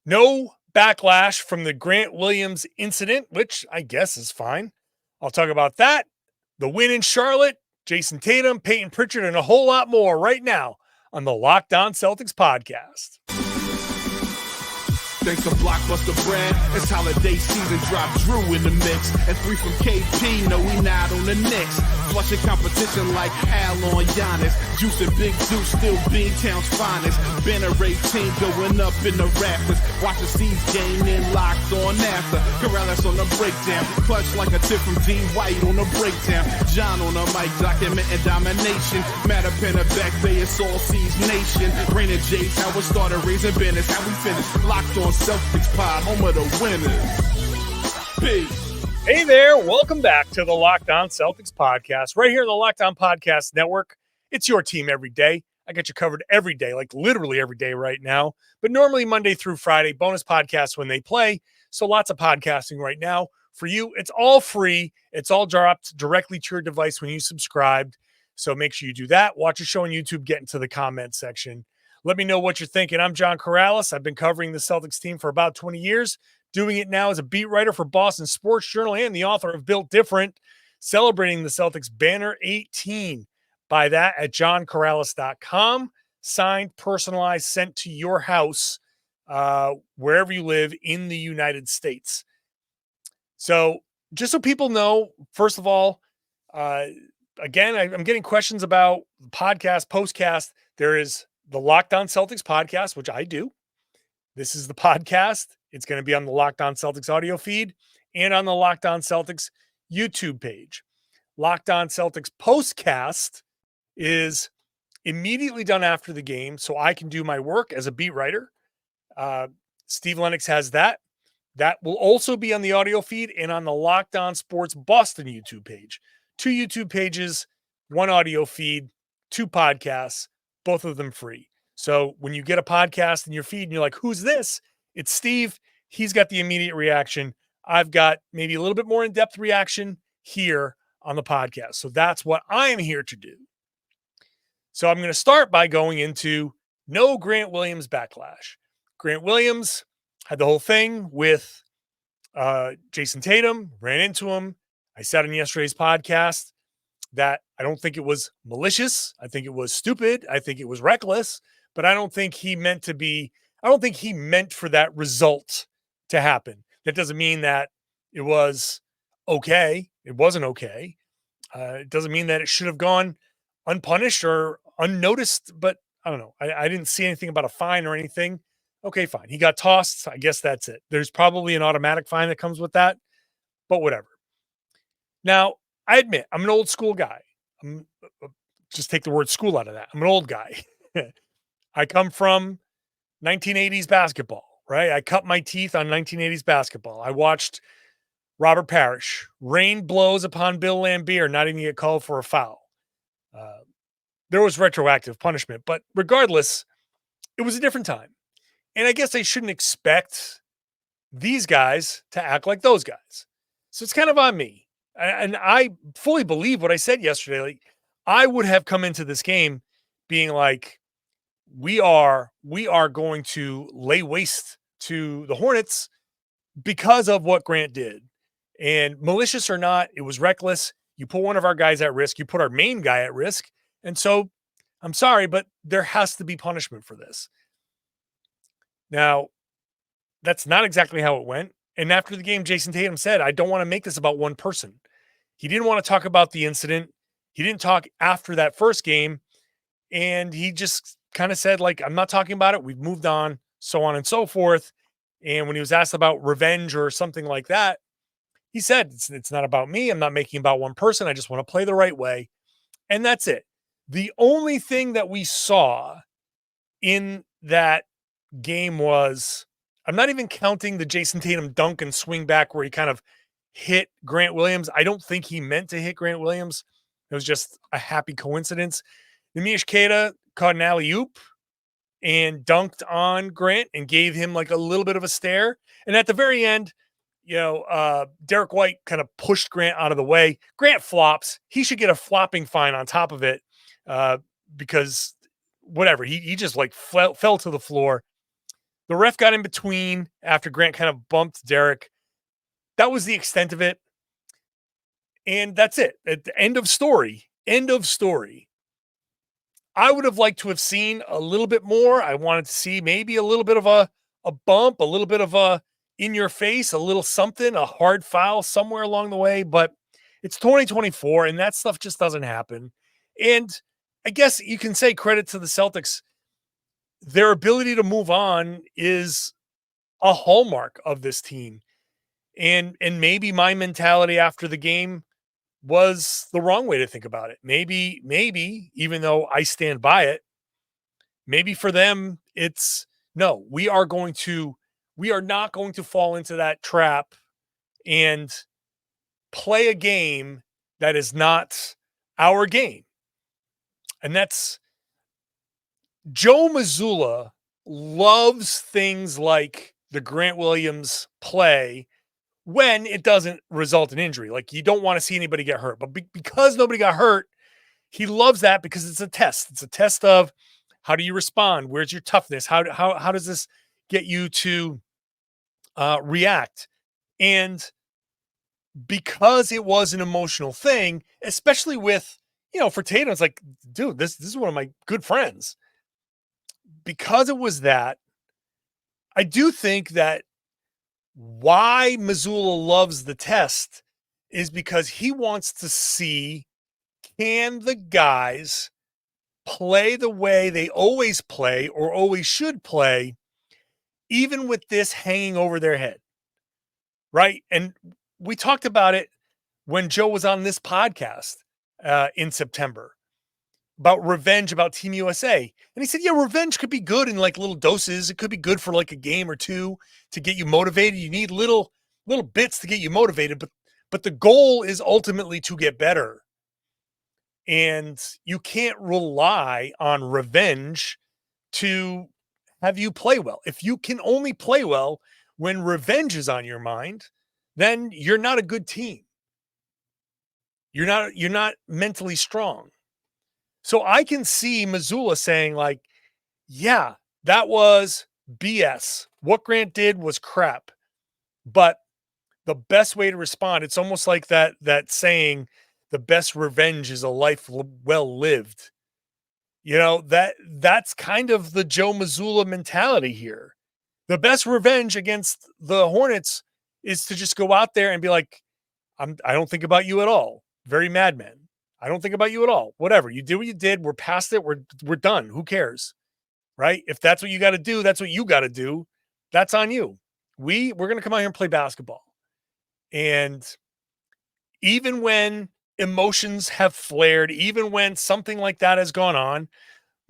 No backlash from the Grant Williams incident, which I guess is fine. I'll talk about that, the win in Charlotte, Jayson Tatum, Payton Pritchard, and a whole lot more right now on the Locked On Celtics podcast. Thanks to Blockbuster brand, it's holiday season, drop Jrue in the mix. And 3 from KP, no we not on the Knicks. Flushing competition like Al on Giannis. Juice and Big Juice, still Beantown's finest. Banner 18 going up in the rafters. Watch the C's game in Locked On after. Karalis on the breakdown, clutch like a tip from D. White on the breakdown. John on the mic, documenting domination. Matter pen a back bay, it's all C's nation. Rain and J's, how we started, raising business, how we finish. Locked On Celtics pod, home of the winners. Peace. Hey there, welcome back to the Locked On Celtics podcast, right here on the Locked On Podcast Network. It's your team every day. I got you covered every day, like literally every day right now, but normally Monday through Friday, bonus podcasts when they play. So lots of podcasting right now for you. It's all free. It's all dropped directly to your device when you subscribed. So make sure you do that. Watch the show on YouTube, get into the comment section. Let me know what you're thinking. I'm John Karalis. I've been covering the Celtics team for about 20 years, doing it now as a beat writer for Boston Sports Journal and the author of Built Different, celebrating the Celtics banner 18. Buy that at johnkaralis.com. Signed, personalized, sent to your house, wherever you live in the United States. So just so people know, first of all, again, I'm getting questions about the podcast, postcast. There is the Locked On Celtics podcast, which I do. This is the podcast. It's going to be on the Locked On Celtics audio feed and on the Locked On Celtics YouTube page. Locked On Celtics postcast is immediately done after the game, so I can do my work as a beat writer. Steve Lennox has that. That will also be on the audio feed and on the Locked On Sports Boston YouTube page. 2 YouTube pages, 1 audio feed, 2 podcasts, both of them free. So when you get a podcast in your feed and you're like, who's this? It's Steve. He's got the immediate reaction. I've got maybe a little bit more in-depth reaction here on the podcast. So that's what I am here to do. So I'm going to start by going into no Grant Williams backlash. Grant Williams had the whole thing with Jayson Tatum, ran into him. I said on yesterday's podcast that I don't think it was malicious. I think it was stupid. I think it was reckless, but I don't think he meant for that result to happen. That doesn't mean that it was okay. It wasn't okay. It doesn't mean that it should have gone unpunished or unnoticed, but I don't know. I didn't see anything about a fine or anything. Okay, fine. He got tossed. I guess that's it. There's probably an automatic fine that comes with that, but whatever. Now, I admit, I'm an old school guy. Just take the word school out of that. I'm an old guy. I come from 1980s basketball, right? I cut my teeth on 1980s basketball. I watched Robert Parrish. Rain blows upon Bill Laimbeer, not even get called for a foul. There was retroactive punishment, but regardless, it was a different time. And I guess I shouldn't expect these guys to act like those guys. So it's kind of on me. And I fully believe what I said yesterday. Like, I would have come into this game being like, we are going to lay waste to the Hornets because of what Grant did. And malicious or not, it was reckless. You put one of our guys at risk. You put our main guy at risk. And so I'm sorry, but there has to be punishment for this. Now, that's not exactly how it went. And after the game, Jayson Tatum said, I don't want to make this about one person. He didn't want to talk about the incident. He didn't talk after that first game. And he just kind of said, like, I'm not talking about it. We've moved on, so on and so forth. And when he was asked about revenge or something like that, he said, it's not about me. I'm not making about one person. I just want to play the right way. And that's it. The only thing that we saw in that game was, I'm not even counting the Jayson Tatum dunk and swing back where he kind of hit Grant Williams. I don't think he meant to hit Grant Williams. It was just a happy coincidence. Nemish Queta caught an alley-oop and dunked on Grant and gave him like a little bit of a stare. And at the very end, Derek White kind of pushed Grant out of the way. Grant flops. He should get a flopping fine on top of it because whatever. He just like fell to the floor. The ref got in between after Grant kind of bumped Derek. That was the extent of it. And that's it. At the end of story. End of story. I would have liked to have seen a little bit more. I wanted to see maybe a little bit of a bump, a little bit of a in your face, a little something, a hard foul somewhere along the way. But it's 2024 and that stuff just doesn't happen. And I guess you can say credit to the Celtics. Their ability to move on is a hallmark of this team. And maybe my mentality after the game was the wrong way to think about it. Maybe, even though I stand by it, maybe for them, it's no, we are not going to fall into that trap and play a game that is not our game. And that's Joe Mazzulla loves things like the Grant Williams play when it doesn't result in injury. Like you don't want to see anybody get hurt, but because nobody got hurt, he loves that because it's a test. It's a test of how do you respond? Where's your toughness? How does this get you to react? And because it was an emotional thing, especially with, for Tatum, it's like, dude, this is one of my good friends. Because it was that, I do think that why Mazzulla loves the test is because he wants to see, can the guys play the way they always play or always should play, even with this hanging over their head, right? And we talked about it when Joe was on this podcast in September about revenge, about Team USA. And he said, yeah, revenge could be good in like little doses. It could be good for like a game or two to get you motivated. You need little bits to get you motivated, but the goal is ultimately to get better. And you can't rely on revenge to have you play well. If you can only play well when revenge is on your mind, then you're not a good team. You're not mentally strong. So I can see Mazzulla saying like, yeah, that was BS. What Grant did was crap. But the best way to respond, it's almost like that saying, the best revenge is a life well lived. That's kind of the Joe Mazzulla mentality here. The best revenge against the Hornets is to just go out there and be like, I don't think about you at all. Very madman. I don't think about you at all. Whatever. You did what you did. We're past it. We're done. Who cares? Right? If that's what you got to do, that's what you got to do. That's on you. We're going to come out here and play basketball. And even when emotions have flared, even when something like that has gone on,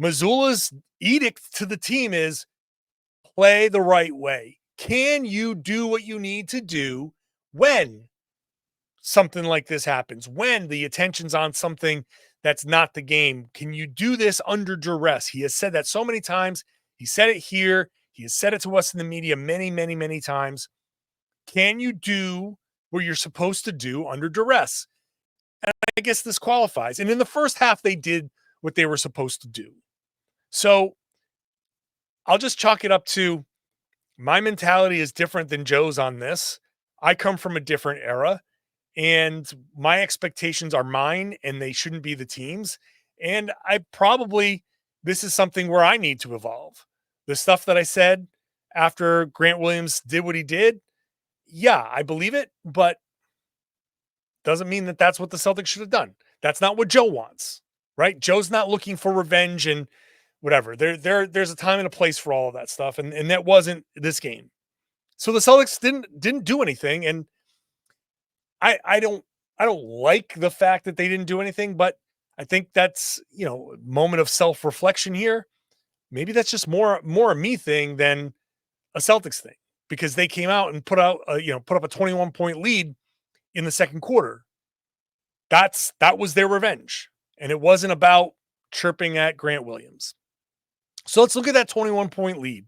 Mazzulla's edict to the team is play the right way. Can you do what you need to do when something like this happens, when the attention's on something that's not the game? Can you do this under duress? He has said that so many times. He said it here. He has said it to us in the media many, many, many times. Can you do what you're supposed to do under duress? And I guess this qualifies. And in the first half, they did what they were supposed to do. So I'll just chalk it up to my mentality is different than Joe's on this. I come from a different era. And my expectations are mine and they shouldn't be the team's. And this is something where I need to evolve. The stuff that I said after Grant Williams did what he did, yeah, I believe it, but doesn't mean that that's what the Celtics should have done. That's not what Joe wants, right? Joe's not looking for revenge and whatever. There's a time and a place for all of that stuff. And that wasn't this game. So the Celtics didn't do anything. And I don't like the fact that they didn't do anything, but I think that's, a moment of self-reflection here. Maybe that's just more a me thing than a Celtics thing, because they came out and put up a 21-point lead in the second quarter. That was their revenge. And it wasn't about chirping at Grant Williams. So let's look at that 21-point lead.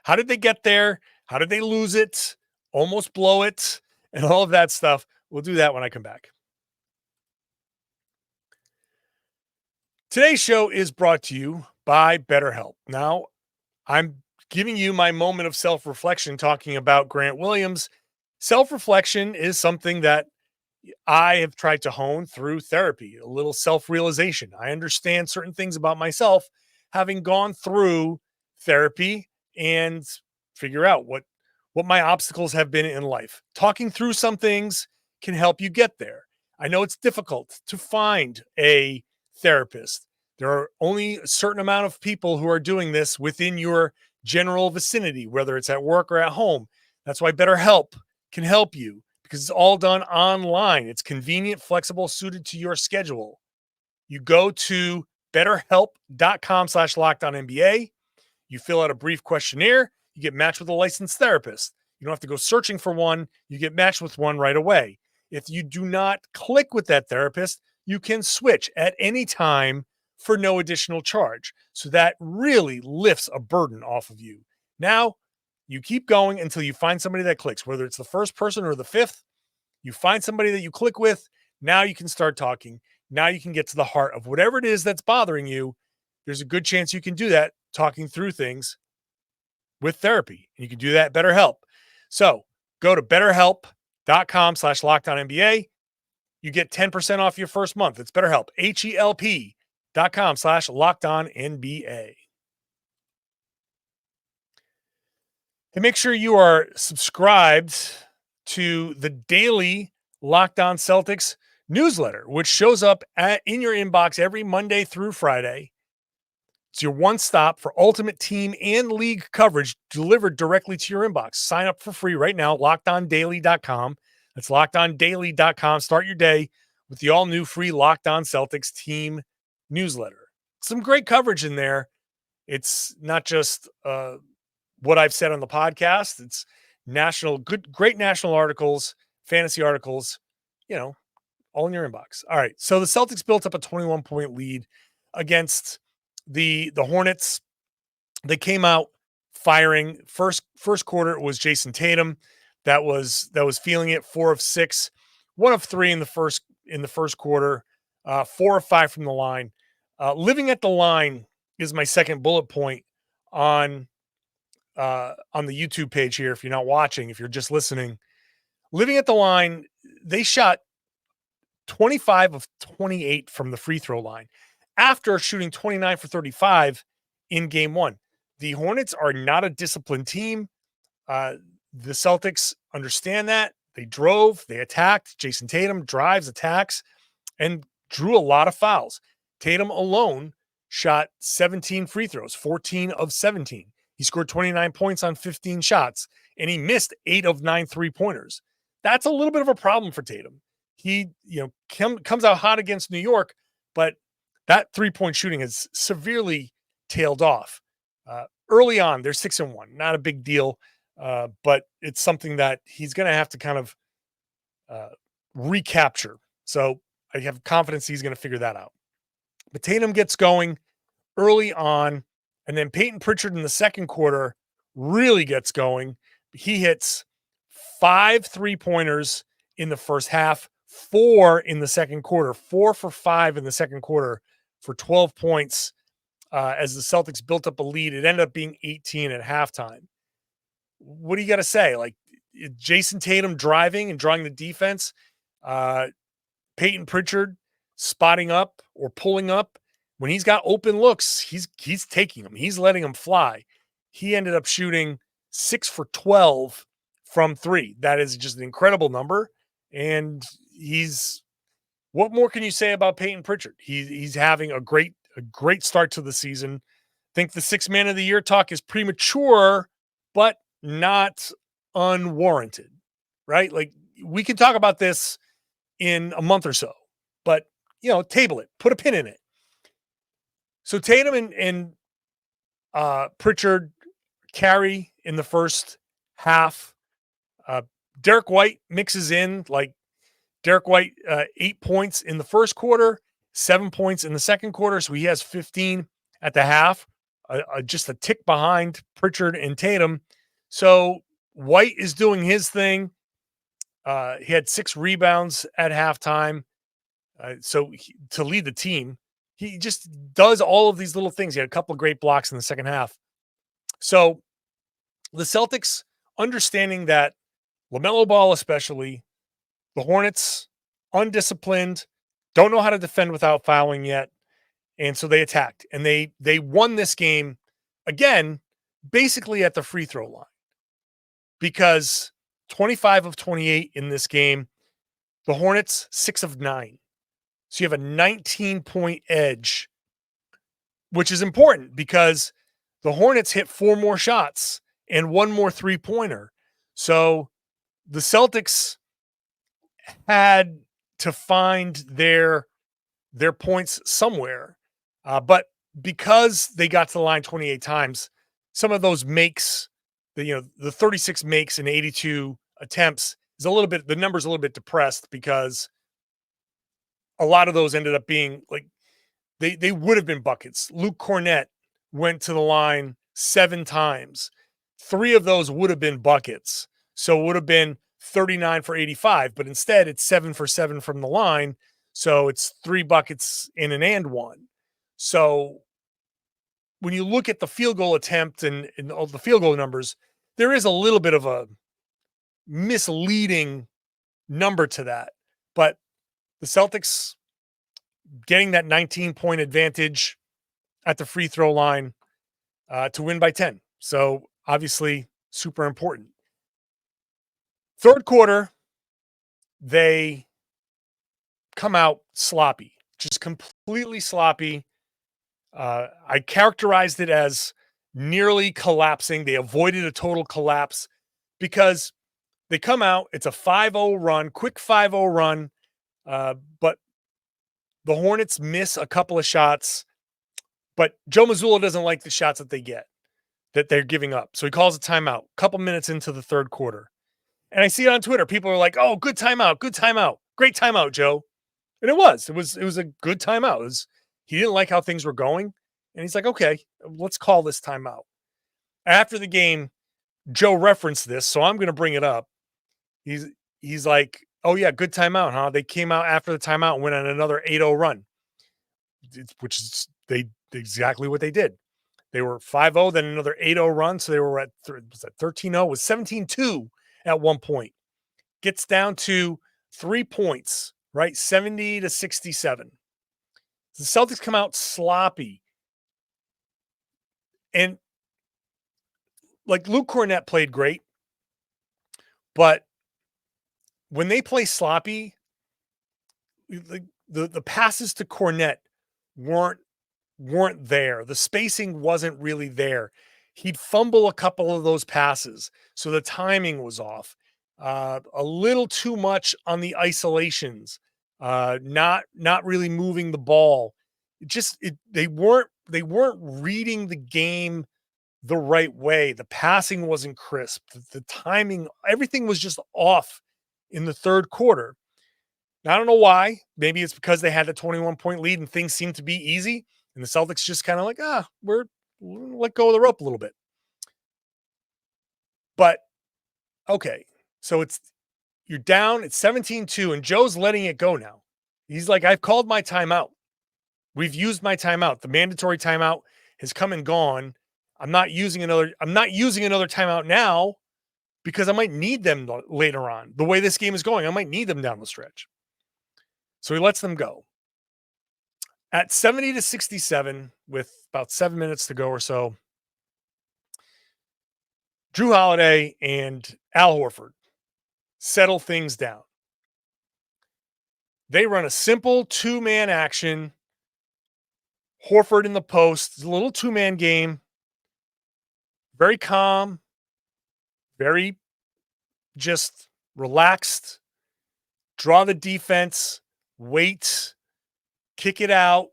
How did they get there? How did they lose it? Almost blow it? And all of that stuff. We'll do that when I come back. Today's show is brought to you by BetterHelp. Now, I'm giving you my moment of self-reflection talking about Grant Williams. Self-reflection is something that I have tried to hone through therapy, a little self-realization. I understand certain things about myself having gone through therapy and figure out what my obstacles have been in life. Talking through some things can help you get there. I know it's difficult to find a therapist. There are only a certain amount of people who are doing this within your general vicinity, whether it's at work or at home. That's why BetterHelp can help you because it's all done online. It's convenient, flexible, suited to your schedule. You go to betterhelp.com/lockedonnba. You fill out a brief questionnaire. You get matched with a licensed therapist. You don't have to go searching for one. You get matched with one right away. If you do not click with that therapist, you can switch at any time for no additional charge. So that really lifts a burden off of you. Now, you keep going until you find somebody that clicks, whether it's the first person or the fifth. You find somebody that you click with. Now you can start talking. Now you can get to the heart of whatever it is that's bothering you. There's a good chance you can do that talking through things with therapy. And you can do that at BetterHelp. So go to betterhelp.com/lockedonnba. You get 10% off your first month. It's BetterHelp, HELP.com/lockedonnba. And make sure you are subscribed to the daily Locked On Celtics newsletter, which shows up in your inbox every Monday through Friday. It's your one stop for ultimate team and league coverage delivered directly to your inbox. Sign up for free right now, lockedondaily.com. That's lockedondaily.com. Start your day with the all-new free Locked On Celtics team newsletter. Some great coverage in there. It's not just what I've said on the podcast. It's great national articles, fantasy articles, all in your inbox. All right. So the Celtics built up a 21-point lead against the Hornets. They came out firing. First quarter, it was Jayson Tatum that was feeling it. 4 of 6, 1 of 3 in the first quarter, 4 of 5 from the line. Living at the line is my second bullet point on the YouTube page here. If you're not watching, if you're just listening, living at the line, they shot 25 of 28 from the free throw line after shooting 29 for 35 in game one. The Hornets are not a disciplined team. The Celtics understand that. They drove, they attacked. Jayson Tatum drives, attacks, and drew a lot of fouls. Tatum alone shot 17 free throws, 14 of 17. He scored 29 points on 15 shots, and he missed 8 of 9 3-pointers. That's a little bit of a problem for Tatum. He, comes out hot against New York, but that 3-point shooting has severely tailed off. Early on, they're 6-1, not a big deal, but it's something that he's going to have to kind of recapture. So I have confidence he's going to figure that out. But Tatum gets going early on, and then Payton Pritchard in the second quarter really gets going. He hits 5 3-pointers in the first half, 4 in the second quarter, 4 for 5 in the second quarter for 12 points. As the Celtics built up a lead, it ended up being 18 at halftime. What do you got to say? Like Jayson Tatum driving and drawing the defense, Payton Pritchard spotting up or pulling up. When he's got open looks, he's taking them. He's letting them fly. He ended up shooting 6 for 12 from 3. That is just an incredible number. And what more can you say about Payton Pritchard? He's having a great start to the season. I think the 6th man of the year talk is premature, but not unwarranted, right? Like we can talk about this in a month or so, but table it, put a pin in it. So Tatum and Pritchard carry in the first half. Derek White mixes in, like Derek White, 8 points in the first quarter, 7 points in the second quarter. So he has 15 at the half, just a tick behind Pritchard and Tatum. So White is doing his thing. He had 6 rebounds at halftime. To lead the team, he just does all of these little things. He had a couple of great blocks in the second half. So The Celtics, understanding that LaMelo Ball especially, the Hornets, undisciplined, don't know how to defend without fouling yet, and so they attacked. And they won this game, again, basically at the free throw line. Because 25 of 28 in this game, the Hornets 6 of 9. So you have a 19-point edge, which is important because the Hornets hit 4 more shots and 1 more three-pointer. So the Celtics had to find their points somewhere. But because they got to the line 28 times, some of those makes, the 36 makes and 82 attempts is the number's a little bit depressed because a lot of those ended up being like, they would have been buckets. Luke Kornet went to the line 7 times. 3 of those would have been buckets. So it would have been 39 for 85, but instead it's 7 for 7 from the line. So it's 3 buckets in an and one. So when you look at the field goal attempt and all the field goal numbers, there is a little bit of a misleading number to that. But the Celtics getting that 19-point advantage at the free throw line to win by 10. So obviously super important. Third quarter, they come out sloppy, just completely sloppy. I characterized it as nearly collapsing. They avoided a total collapse because they come out, it's a 5-0 run, quick 5-0 run, but the Hornets miss a couple of shots, but Joe Mazzulla doesn't like the shots that they're giving up. So he calls a timeout a couple minutes into the third quarter. And I see it on Twitter. People are like, oh, good timeout, good timeout. Great timeout, Joe. And it was a good timeout. He didn't like how things were going. And he's like, okay, let's call this timeout. After the game, Joe referenced this, so I'm going to bring it up. He's like, oh yeah, good timeout, huh? They came out after the timeout and went on another 8-0 run, which is exactly what they did. They were 5-0, then another 8-0 run. So they were at 13-0, was 17-2 at one point. Gets down to 3 points, right? 70-67. The Celtics come out sloppy. And like Luke Kornet played great, but when they play sloppy, the passes to Kornet weren't there. The spacing wasn't really there. He'd fumble a couple of those passes, so the timing was off. A little too much on the isolations. Not really moving the ball. They weren't reading the game the right way. The passing wasn't crisp. The timing, everything was just off in the third quarter. Now, I don't know why. Maybe it's because they had a 21-point lead and things seemed to be easy. And the Celtics just kind of like, we'll let go of the rope a little bit. But, okay. So you're down, it's 17-2, and Joe's letting it go now. He's like, I've called my timeout. We've used my timeout. The mandatory timeout has come and gone. I'm not using another timeout now because I might need them later on. The way this game is going, I might need them down the stretch. So he lets them go. At 70-67, with about 7 minutes to go or so, Jrue Holiday and Al Horford settle things down. They run a simple 2-man action. Horford in the post, it's a little 2-man game. Very calm, very just relaxed. Draw the defense, wait, kick it out.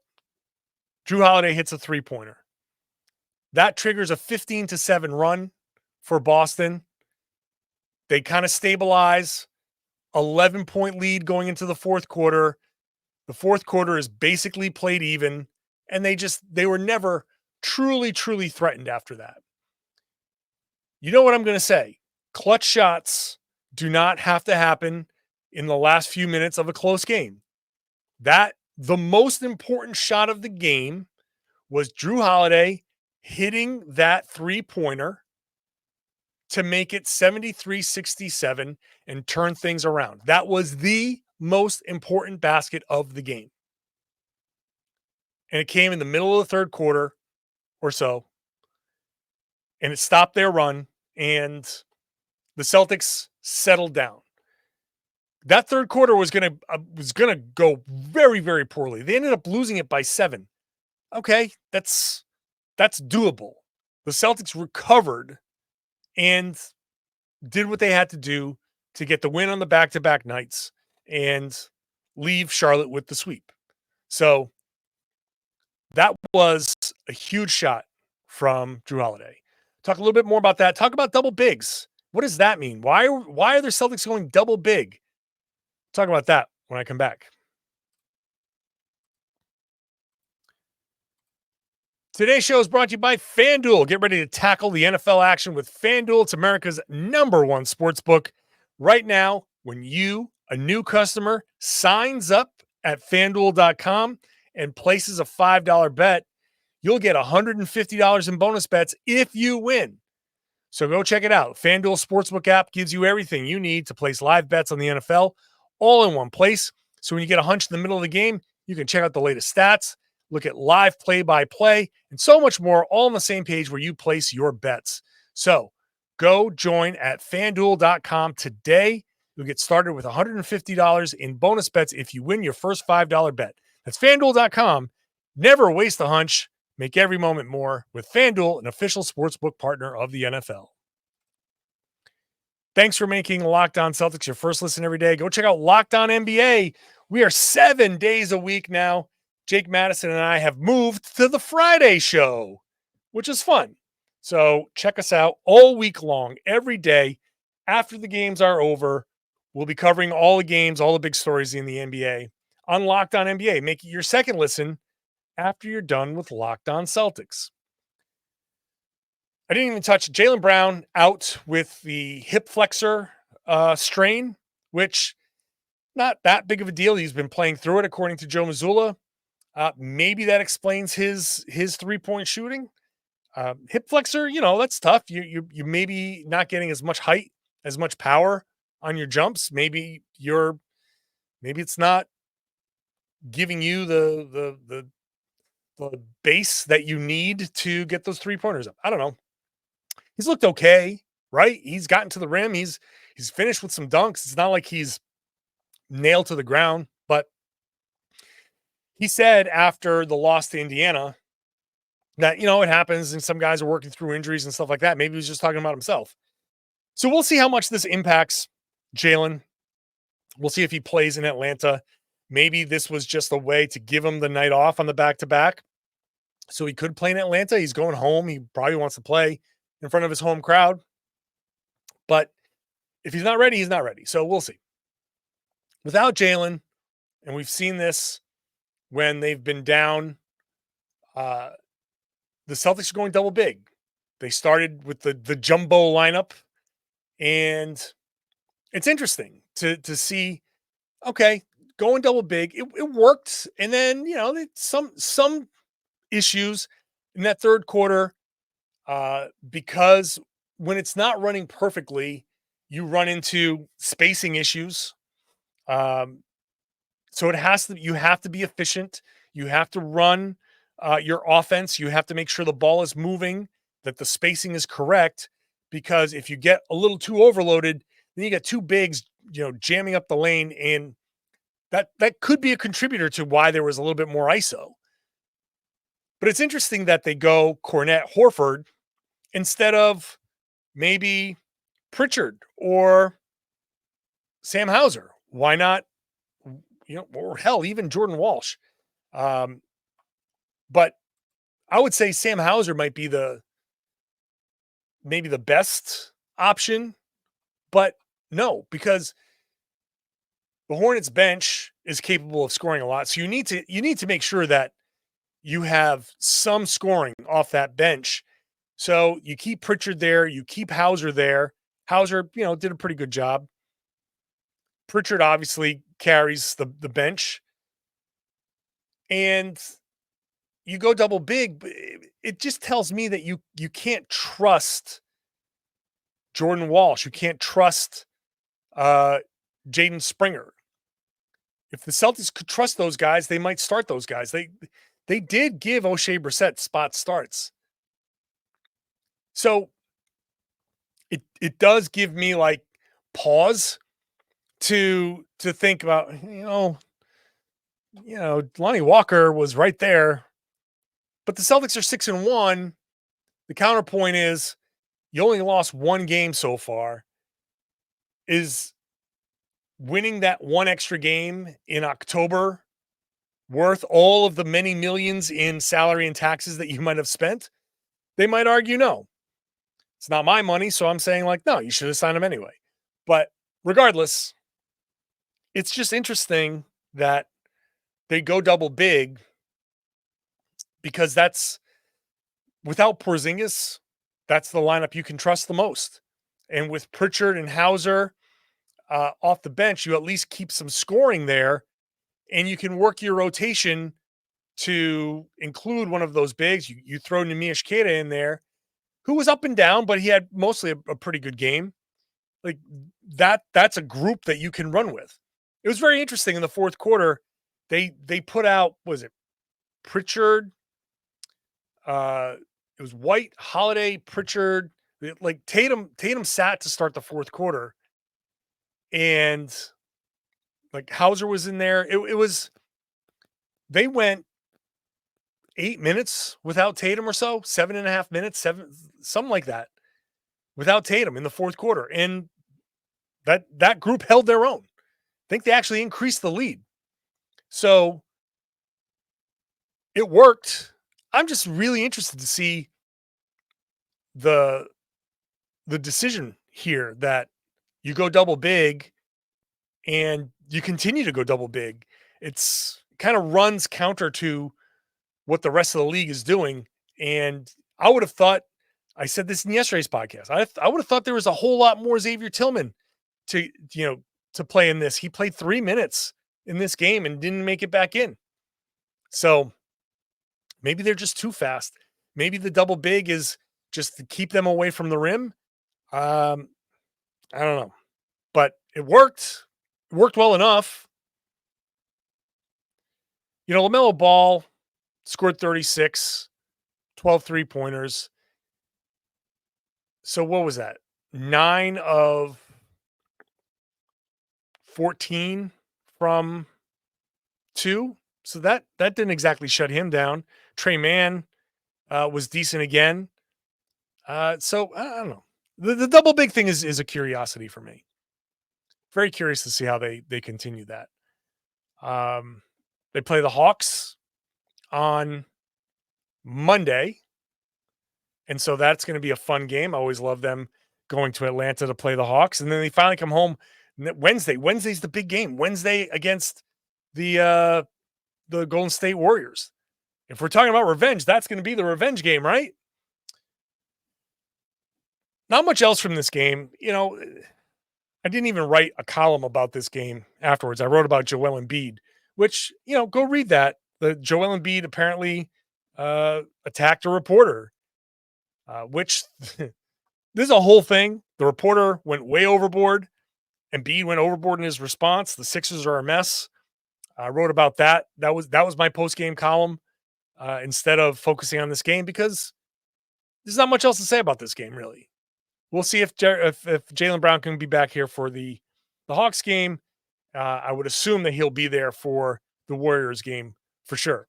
Jrue Holiday hits a 3-pointer. That triggers a 15-7 run for Boston. They kind of stabilize. 11-point lead going into the fourth quarter. The fourth quarter is basically played even, and they were never truly threatened after that. You know what I'm going to say? Clutch shots do not have to happen in the last few minutes of a close game. The most important shot of the game was Jrue Holiday hitting that 3-pointer to make it 73-67 and turn things around. That was the most important basket of the game. And it came in the middle of the third quarter or so, and it stopped their run, and the Celtics settled down. That third quarter was gonna go very, very poorly. They ended up losing it by 7. Okay, that's doable. The Celtics recovered and did what they had to do to get the win on the back-to-back nights and leave Charlotte with the sweep. So that was a huge shot from Jrue Holiday. Talk a little bit more about that. Talk about double bigs. What does that mean? Why are the Celtics going double big? Talk about that when I come back. Today's show is brought to you by FanDuel. Get ready to tackle the NFL action with FanDuel. It's America's #1 sports book. Right now, when you, a new customer, signs up at FanDuel.com and places a $5 bet, you'll get $150 in bonus bets if you win. So go check it out. FanDuel Sportsbook app gives you everything you need to place live bets on the NFL all in one place. So when you get a hunch in the middle of the game, you can check out the latest stats, look at live play-by-play, and so much more, all on the same page where you place your bets. So go join at FanDuel.com today. You'll get started with $150 in bonus bets if you win your first $5 bet. That's FanDuel.com. Never waste a hunch. Make every moment more with FanDuel, an official sportsbook partner of the NFL. Thanks for making Locked On Celtics your first listen every day. Go check out Locked On NBA. We are 7 days a week now. Jake Madison and I have moved to the Friday show, which is fun. So check us out all week long, every day. After the games are over, we'll be covering all the games, all the big stories in the NBA on Locked On NBA. Make it your second listen after you're done with Locked On Celtics. I didn't even touch Jaylen Brown out with the hip flexor strain, which not that big of a deal. He's been playing through it, according to Joe Mazzulla. Maybe that explains his 3-point shooting. Hip flexor, that's tough. You maybe not getting as much height, as much power on your jumps. Maybe it's not giving you the base that you need to get those 3-pointers up. I don't know. He's looked okay, right? He's gotten to the rim. He's finished with some dunks. It's not like he's nailed to the ground, but he said after the loss to Indiana that, it happens and some guys are working through injuries and stuff like that. Maybe he was just talking about himself. So we'll see how much this impacts Jaylen. We'll see if he plays in Atlanta. Maybe this was just a way to give him the night off on the back-to-back so he could play in Atlanta. He's going home. He probably wants to play in front of his home crowd. But if he's not ready, he's not ready. So we'll see. Without Jaylen, and we've seen this when they've been down, the Celtics are going double big. They started with the jumbo lineup, and it's interesting to see, okay, going double big, it worked. And then, some issues in that third quarter, because when it's not running perfectly, you run into spacing issues. So you have to be efficient. You have to run your offense. You have to make sure the ball is moving, that the spacing is correct, because if you get a little too overloaded, then you get two bigs, jamming up the lane, and that could be a contributor to why there was a little bit more ISO. But it's interesting that they go Kornet, Horford instead of maybe Pritchard or Sam Hauser. Why not? Or hell, even Jordan Walsh. But I would say Sam Hauser might be maybe the best option, but no, because the Hornets bench is capable of scoring a lot. So you need to make sure that you have some scoring off that bench. So you keep Pritchard there, you keep Hauser there. Hauser, did a pretty good job. Pritchard obviously carries the bench. And you go double big, but it just tells me that you can't trust Jordan Walsh. You can't trust Jaden Springer. If the Celtics could trust those guys, they might start those guys. They did give O'Shea Brissett spot starts. So it does give me like pause to think about, Lonnie Walker was right there, but the Celtics are 6-1. The counterpoint is you only lost one game so far. Is winning that one extra game in October worth all of the many millions in salary and taxes that you might have spent? They might argue no. It's not my money, so I'm saying like, no, you should have signed him anyway. But regardless, it's just interesting that they go double big because that's, without Porzingis, that's the lineup you can trust the most. And with Pritchard and Hauser off the bench, you at least keep some scoring there, and you can work your rotation to include one of those bigs. You throw Nemish Keita in there, who was up and down, but he had mostly a pretty good game. Like that's a group that you can run with. It was very interesting in the fourth quarter. They put out, was it Pritchard? It was White, Holiday, Pritchard. Like Tatum sat to start the fourth quarter, and like Hauser was in there. It was, they went 8 minutes without Tatum or so, 7.5 minutes, something like that, without Tatum in the fourth quarter. And that group held their own. I think they actually increased the lead. So it worked. I'm just really interested to see the decision here that you go double big and you continue to go double big. It's kind of runs counter to what the rest of the league is doing. And I would have thought, I said this in yesterday's podcast, I would have thought there was a whole lot more Xavier Tillman to play in this. He played 3 minutes in this game and didn't make it back in. So maybe they're just too fast. Maybe the double big is just to keep them away from the rim. I don't know, but it worked. It worked well enough. LaMelo Ball scored 36, 12 3-pointers. So what was that? 9 of 14 from 2. So that didn't exactly shut him down. Trey Mann was decent again. So I don't know. The double big thing is a curiosity for me. Very curious to see how they continue that. They play the Hawks on Monday. And so that's going to be a fun game. I always love them going to Atlanta to play the Hawks. And then they finally come home Wednesday. Wednesday's the big game. Wednesday against the Golden State Warriors. If we're talking about revenge, that's going to be the revenge game, right? Not much else from this game. I didn't even write a column about this game afterwards. I wrote about Joel Embiid, which, go read that. The Joel Embiid apparently attacked a reporter, which this is a whole thing. The reporter went way overboard. Embiid went overboard in his response. The Sixers are a mess. I wrote about that. That was my post-game column instead of focusing on this game because there's not much else to say about this game, really. We'll see if Jaylen Brown can be back here for the Hawks game. I would assume that he'll be there for the Warriors game for sure.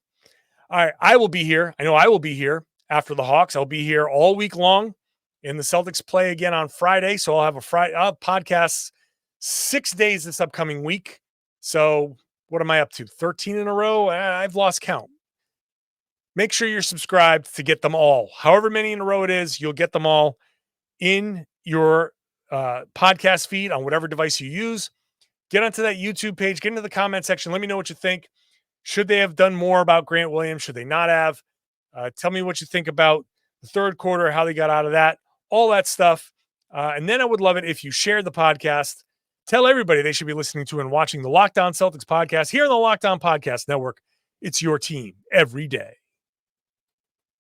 All right, I will be here. I know I will be here after the Hawks. I'll be here all week long, and the Celtics play again on Friday. So I'll have a Friday podcast 6 days this upcoming week. So what am I up to? 13 in a row? I've lost count. Make sure you're subscribed to get them all. However many in a row it is, you'll get them all in your podcast feed on whatever device you use. Get onto that YouTube page. Get into the comment section. Let me know what you think. Should they have done more about Grant Williams? Should they not have? Tell me what you think about the third quarter, how they got out of that, all that stuff. And then I would love it if you shared the podcast. Tell everybody they should be listening to and watching the Locked On Celtics podcast here on the Locked On Podcast Network. It's your team every day.